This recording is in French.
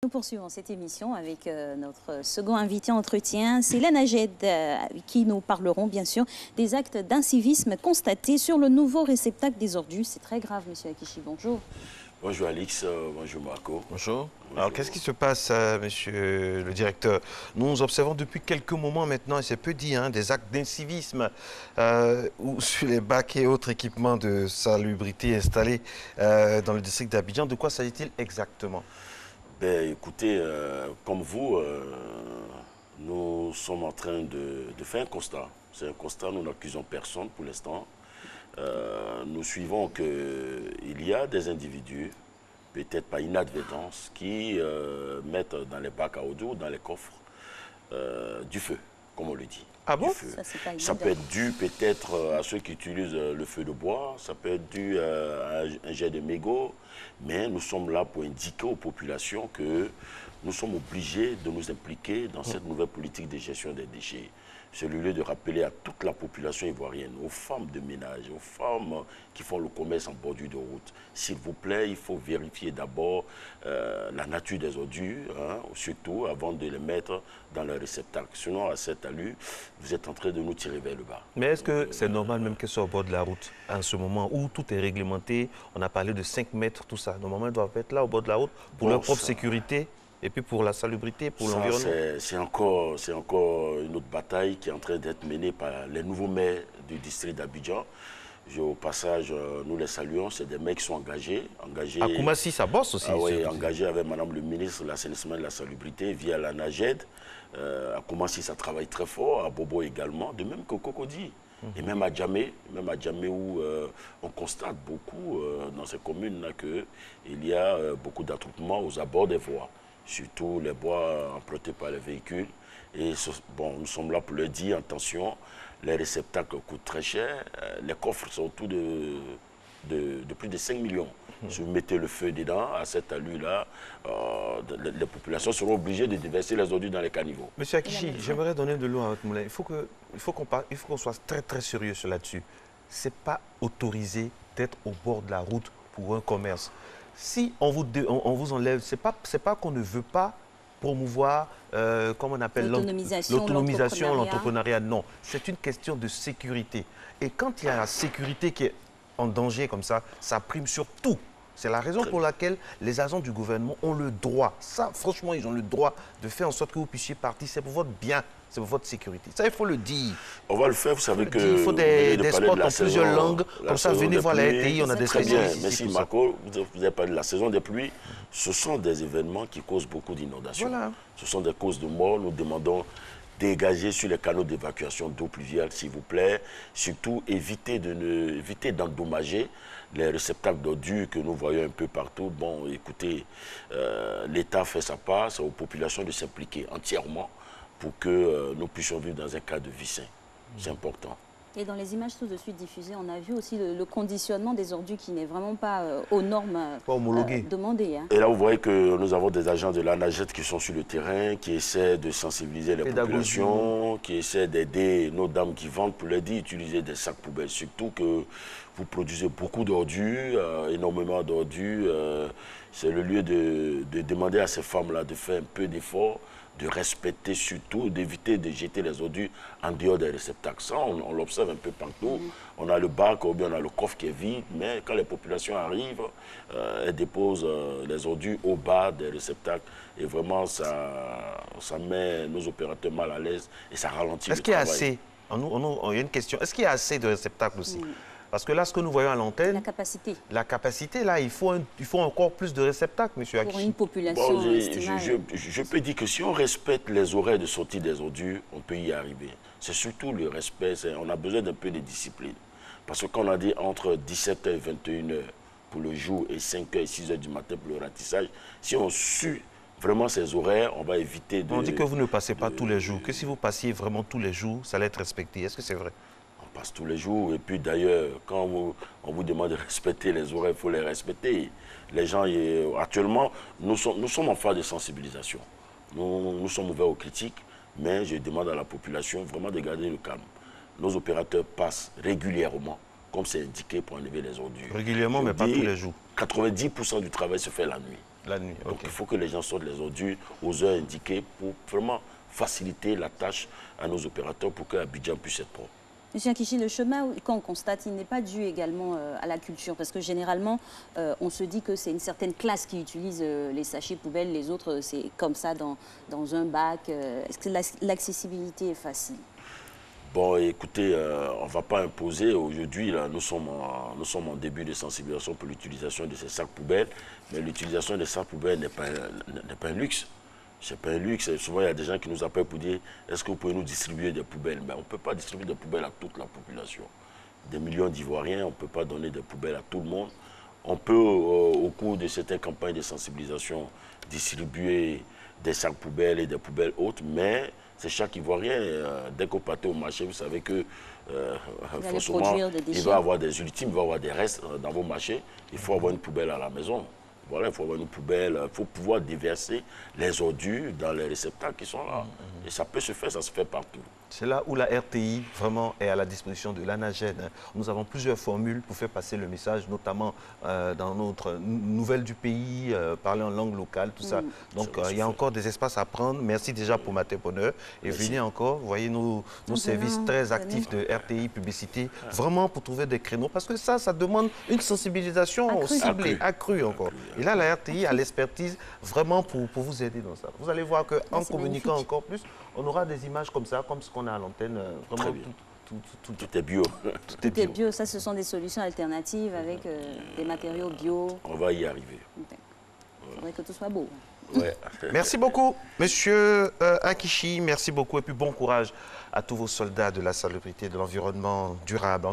Nous poursuivons cette émission avec notre second invité entretien, c'est Céline Aged, avec qui nous parlerons bien sûr des actes d'incivisme constatés sur le nouveau réceptacle des ordures. C'est très grave, monsieur Akichi. Bonjour. Bonjour Alix, bonjour Marco. Bonjour. Alors qu'est-ce qui se passe, monsieur le directeur? Nous observons depuis quelques moments maintenant, et c'est peu dit, des actes d'incivisme ou sur les bacs et autres équipements de salubrité installés dans le district d'Abidjan. De quoi s'agit-il exactement? Ben, écoutez, comme vous, nous sommes en train de faire un constat. C'est un constat, nous n'accusons personne pour l'instant. Nous suivons qu'il y a des individus, peut-être par inadvertance, qui mettent dans les bacs à eau, dans les coffres, du feu, comme on le dit. Ah bon? Ça peut être dû peut-être à ceux qui utilisent le feu de bois, ça peut être dû à un jet de mégot, mais nous sommes là pour indiquer aux populations que nous sommes obligés de nous impliquer dans cette nouvelle politique de gestion des déchets. C'est le lieu de rappeler à toute la population ivoirienne, aux femmes de ménage, aux femmes qui font le commerce en bordure de route. S'il vous plaît, il faut vérifier d'abord la nature des ordures, surtout avant de les mettre dans le réceptacle. Sinon, à cette allure, vous êtes en train de nous tirer vers le bas. Mais est-ce que c'est normal même qu'elles soient au bord de la route en ce moment où tout est réglementé? On a parlé de 5 mètres, tout ça. Normalement, elles doivent être là au bord de la route pour leur propre sécurité. Et puis pour la salubrité, pour l'environnement. C'est encore une autre bataille qui est en train d'être menée par les nouveaux maires du district d'Abidjan. Au passage, nous les saluons, c'est des maires qui sont engagés. À Koumassi, ça bosse aussi. Oui, engagés avec Madame le ministre de l'assainissement et de la salubrité via la NAGED. À Koumassi, ça travaille très fort, à Bobo également, de même qu'au Cocody. Et même à Djamé où on constate beaucoup dans ces communes-là qu'il y a beaucoup d'attroupements aux abords des voies. Surtout les bois empruntés par les véhicules. Et bon, nous sommes là pour le dire, attention, les réceptacles coûtent très cher, les coffres sont autour de plus de 5 millions. Si vous mettez le feu dedans, à cette allure-là, les populations seront obligées de déverser les ordures dans les caniveaux. Monsieur Akichi, j'aimerais donner de l'eau à votre moulin. Il faut qu'on soit très très sérieux sur là-dessus. Ce n'est pas autorisé d'être au bord de la route pour un commerce. Si on vous enlève, ce n'est pas qu'on ne veut pas promouvoir, comment on appelle l'autonomisation, l'entrepreneuriat. Non, c'est une question de sécurité. Et quand il y a la sécurité qui est en danger comme ça prime sur tout. C'est la raison pour laquelle les agents du gouvernement ont le droit, ça franchement ils ont le droit de faire en sorte que vous puissiez partir. C'est pour votre bien, c'est pour votre sécurité. Ça il faut le dire. On va le faire, vous savez que... Il faut des spots en plusieurs langues, comme ça venez voir la RTI, on a des spécialistes. Merci Marco, vous avez parlé de la saison des pluies. Ce sont des événements qui causent beaucoup d'inondations. Voilà. Ce sont des causes de mort, nous demandons dégager sur les canaux d'évacuation d'eau pluviale, s'il vous plaît. Surtout, éviter d'endommager les réceptacles d'ordures que nous voyons un peu partout. Bon, écoutez, l'État fait sa part, c'est aux populations de s'impliquer entièrement pour que nous puissions vivre dans un cadre de vie sain. C'est important. Et dans les images tout de suite diffusées, on a vu aussi le conditionnement des ordures qui n'est vraiment pas aux normes demandées. Et là, vous voyez que nous avons des agents de la NAGED qui sont sur le terrain, qui essaient de sensibiliser les populations, qui essaient d'aider nos dames qui vendent pour leur dire d'utiliser des sacs poubelles. Surtout que vous produisez beaucoup d'ordures, énormément d'ordures. C'est le lieu de demander à ces femmes-là de faire un peu d'effort, de respecter surtout, d'éviter de jeter les ordures en dehors des réceptacles. Ça, on l'observe un peu partout. On a le bac ou bien on a le coffre qui est vide, mais quand les populations arrivent, elles déposent les ordures au bas des réceptacles. Et vraiment, ça met nos opérateurs mal à l'aise et ça ralentit le travail. Est-ce qu'il y a assez? Il y a une question. Est-ce qu'il y a assez de réceptacles aussi? Parce que là, ce que nous voyons à l'antenne... La capacité, là, il faut encore plus de réceptacles, monsieur Akichi. Pour une population je peux dire que si on respecte les horaires de sortie des ordures, on peut y arriver. C'est surtout le respect. On a besoin d'un peu de discipline. Parce que quand on a dit entre 17h et 21h pour le jour et 5h et 6h du matin pour le ratissage, si on suit vraiment ces horaires, on va éviter de... On dit que vous ne passez pas tous les jours. Que si vous passiez vraiment tous les jours, ça allait être respecté. Est-ce que c'est vrai? On passe tous les jours. Et puis d'ailleurs, quand on vous demande de respecter les horaires, il faut les respecter. Les gens, actuellement, nous sommes en phase de sensibilisation. Nous sommes ouverts aux critiques, mais je demande à la population vraiment de garder le calme. Nos opérateurs passent régulièrement, comme c'est indiqué, pour enlever les ordures. Régulièrement, mais pas tous les jours. 90% du travail se fait la nuit. La nuit, Donc il faut que les gens sortent les ordures aux heures indiquées pour vraiment faciliter la tâche à nos opérateurs pour que Abidjan puisse être propre. Monsieur Akichi, le chemin, quand on constate, il n'est pas dû également à la culture, parce que généralement, on se dit que c'est une certaine classe qui utilise les sachets poubelles, les autres, c'est comme ça dans un bac. Est-ce que l'accessibilité est facile? Bon, écoutez, on ne va pas imposer. Aujourd'hui, nous sommes en début de sensibilisation pour l'utilisation de ces sacs poubelles, mais l'utilisation des sacs poubelles n'est pas un luxe. C'est pas un luxe. Souvent, il y a des gens qui nous appellent pour dire est-ce que vous pouvez nous distribuer des poubelles? Ben, on ne peut pas distribuer des poubelles à toute la population. Des millions d'Ivoiriens, on ne peut pas donner des poubelles à tout le monde. On peut, au cours de certaines campagnes de sensibilisation, distribuer des sacs poubelles et des poubelles hautes, mais c'est chaque Ivoirien. Dès qu'on partait au marché, vous savez que forcément, il va avoir des ultimes, il va avoir des restes dans vos marchés. Il faut avoir une poubelle à la maison. Voilà, il faut avoir une poubelle, il faut pouvoir déverser les ordures dans les réceptacles qui sont là. Et ça peut se faire, ça se fait partout. C'est là où la RTI vraiment est à la disposition de l'ANAGED. Nous avons plusieurs formules pour faire passer le message, notamment dans notre nouvelle du pays, parler en langue locale, tout ça. Donc il y a encore des espaces à prendre. Merci déjà pour Matin Bonheur. Et venez encore, vous voyez nos services très actifs de RTI Publicité, vraiment pour trouver des créneaux. Parce que ça demande une sensibilisation ciblée, accrue encore. Et là, la RTI a l'expertise vraiment pour vous aider dans ça. Vous allez voir qu'en communiquant encore plus, on aura des images comme ça, comme ce qu'on a à l'antenne. Vraiment, tout est bio. Tout est bio. Ça, ce sont des solutions alternatives avec des matériaux bio. On va y arriver. Il faudrait que tout soit beau. Ouais. Merci beaucoup, monsieur Akichi. Merci beaucoup et puis bon courage à tous vos soldats de la salubrité de l'environnement durable.